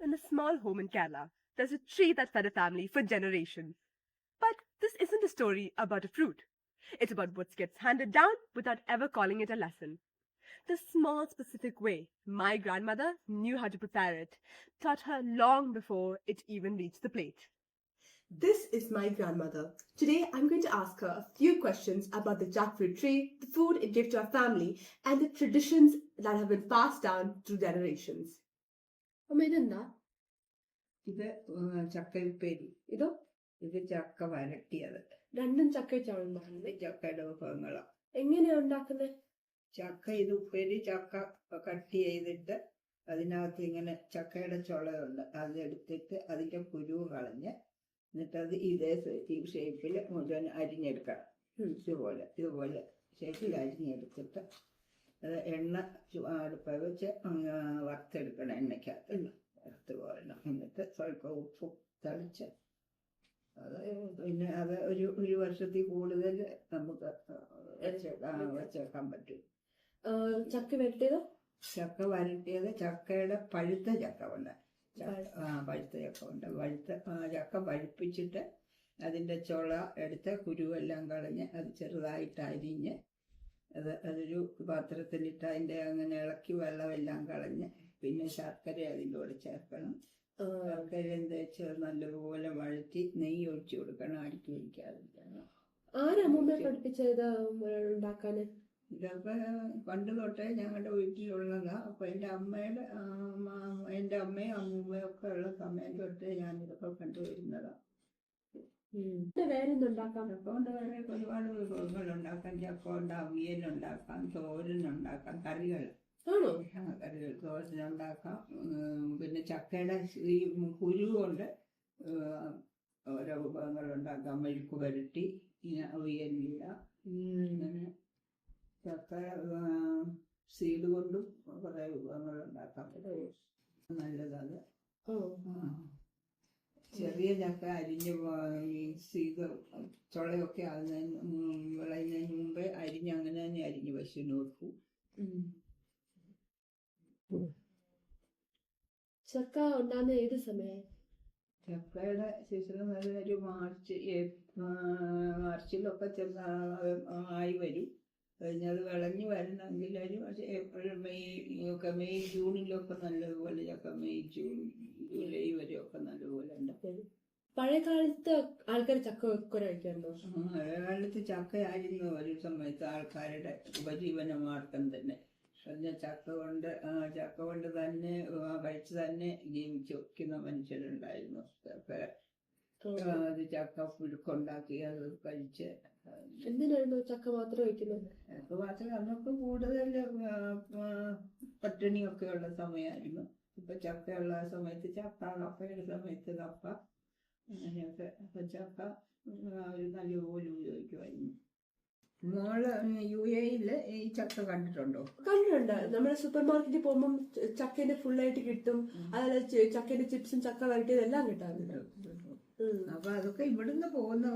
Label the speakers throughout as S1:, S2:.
S1: In a small home in Kerala, there's a tree that fed a family for generations. But this isn't a story about a fruit. It's about what gets handed down without ever calling it a lesson. The small, specific way my grandmother knew how to prepare it taught her long before it even reached the plate. This is my grandmother. Today I'm going to ask her a few questions about the jackfruit tree, the food it gave to our family, and the traditions that have been passed down through generations. ഇതെന്താ?
S2: ഇത് ചക്കയുപ്പേരി.
S1: ഇതോ?
S2: ഇത് ചക്ക വരട്ടിയത്.
S1: രണ്ടും ചക്ക വെച്ചാണ്
S2: ചക്കയുടെ വിഭവങ്ങളാണ്.
S1: എങ്ങനെയാ ഉണ്ടാക്കുന്നത്?
S2: ചക്ക ഇത് ഉപ്പേരി, ചക്ക കട്ട് ചെയ്തിട്ട് അതിനകത്ത് ഇങ്ങനെ ചക്കയുടെ ചുളയുണ്ട്, അതെടുത്തിട്ട് അതിൻ്റെ കുരു കളഞ്ഞ് എന്നിട്ട് അത് ഇതേ ഷേപ്പിൽ മുഴുവൻ അരിഞ്ഞെടുക്കണം. ഇതുപോലെ ഷേപ്പിൽ അരിഞ്ഞെടുത്തിട്ട് അത് എണ്ണ അടുപ്പ വെച്ച് വറുത്തെടുക്കണം. എണ്ണയ്ക്കകത്ത് വറുത്ത് പോരണം. എന്നിട്ട് സ്വല്പം ഉപ്പും തളിച്ച് അത് പിന്നെ അത് ഒരു വർഷത്തിൽ കൂടുതൽ നമുക്ക് വെച്ചേക്കാൻ പറ്റും.
S1: ചക്ക വരട്ടിയത്?
S2: ചക്ക വരട്ടിയത് ചക്കയുടെ പഴുത്ത ചക്ക ഉണ്ട്. പഴുത്ത ചക്ക ഉണ്ട്. ചക്ക പഴുപ്പിച്ചിട്ട് അതിൻ്റെ ചുള എടുത്ത് കുരുവെല്ലാം കളഞ്ഞ് അത് ചെറുതായിട്ട് അരിഞ്ഞ് അതൊരു പാത്രത്തിലിട്ട് അതിൻ്റെ അങ്ങനെ ഇളക്കി വെള്ളമെല്ലാം കളഞ്ഞ് പിന്നെ ശർക്കര അതിൻ്റെ കൂടെ ചേർക്കണം. ശർക്കര തേച്ച് നല്ലപോലെ വഴറ്റി നെയ്യ് ഒഴിച്ചു കൊടുക്കണം, അടുക്കി ഒഴിക്കാതിരിക്കണം.
S1: ആരമ്മ പഠിപ്പിച്ചത് ഉണ്ടാക്കാൻ?
S2: ഇതൊക്കെ പണ്ട് തൊട്ടേ ഞങ്ങളുടെ വീട്ടിലുള്ളതാ. അപ്പൊ എൻ്റെ അമ്മയും അമ്മൂമ്മയും ഒക്കെ ഉള്ള സമയം തൊട്ടേ ഞാനിതൊക്കെ കണ്ടുവരുന്നതാ.
S1: ചക്ക
S2: കൊണ്ട് വേറെ ഒരുപാട് വിഭവങ്ങൾ ഉണ്ടാക്കാം. ചക്ക കൊണ്ട് അവിയലുണ്ടാക്കാം, തോരനുണ്ടാക്കാം, കറികൾ തോരനുണ്ടാക്കാം. പിന്നെ ചക്കയുടെ ഈ കുരു കൊണ്ട് ഓരോ വിഭവങ്ങൾ ഉണ്ടാക്കാം. മെഴുക്ക് പുരട്ടി, അവിയലില്ല, അങ്ങനെ ചക്ക സീഡ് കൊണ്ടും കുറെ വിഭവങ്ങൾ ഉണ്ടാക്കാൻ പറ്റും. നല്ലതാണ്. ചെറിയ ചക്ക അരിഞ്ഞ് സീഡ് ചുളയൊക്കെ വിളയുന്നതിന് മുമ്പേ അരിഞ്ഞ് അങ്ങനെ തന്നെ അരിഞ്ഞ് പശുവിന് വെക്കും.
S1: ചക്ക ഉണ്ടാകുന്ന ഏത് സമയം?
S2: ചക്കയുടെ സീസൺ ഒരു മാർച്ചിലൊക്കെ ആയി വരും. കഴിഞ്ഞത് വിളഞ്ഞു വരണമെങ്കിൽ ഒരു ഏപ്രിൽ മെയ് ജൂണിലൊക്കെ നല്ലതുപോലെ ചക്ക ജൂലൈ വരെയൊക്കെ നല്ലപോലെ ഉണ്ടാവും.
S1: പഴയ കാലത്ത് ആൾക്കാർ ചക്ക കഴിക്കാറുണ്ടോ?
S2: പഴയ കാലത്ത് ചക്കയായിരുന്നു ഒരു സമയത്ത് ആൾക്കാരുടെ ഉപജീവന മാർഗം തന്നെ. ചക്ക കൊണ്ട് തന്നെ കഴിച്ച് തന്നെ ജീവിച്ചു വയ്ക്കുന്ന മനുഷ്യരുണ്ടായിരുന്നു. ചക്ക പുഴുക്കുണ്ടാക്കി അത് കഴിച്ച്.
S1: എന്തിനായിരുന്നു ചക്ക മാത്രം വയ്ക്കുന്നത്?
S2: ചക്ക മാത്രം അന്നൊക്കെ കൂടുതൽ പട്ടിണിയൊക്കെ ഉള്ള സമയമായിരുന്നു. ഇപ്പൊ ചക്കയുള്ള സമയത്ത് ചക്ക, കപ്പയുടെ സമയത്ത് കപ്പ, അങ്ങനെയൊക്കെ. അപ്പൊ ചക്ക ഒരു നല്ലപോലെ ഉപയോഗിക്കുമായിരുന്നു. മോള് UAE ഈ ചക്ക കണ്ടിട്ടുണ്ടോ?
S1: കണ്ടിട്ടുണ്ട്. നമ്മുടെ സൂപ്പർ മാർക്കറ്റിൽ പോകുമ്പോൾ ചക്കേന്റെ ഫുള്ളായിട്ട് കിട്ടും. അതുപോലെ ചക്കേന്റെ ചിപ്സും ചക്ക വരട്ടിയതും എല്ലാം കിട്ടാറുണ്ട്.
S2: അപ്പൊ അതൊക്കെ ഇവിടുന്ന് പോകുന്ന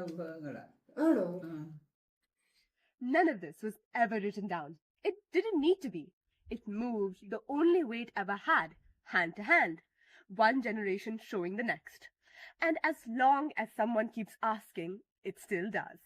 S2: വിഭവങ്ങളാ.
S1: ആണോ? None of this was ever written down. It didn't need to be. It moved the only way it ever had, hand to hand, one generation showing the next. And as long as someone keeps asking, it still does.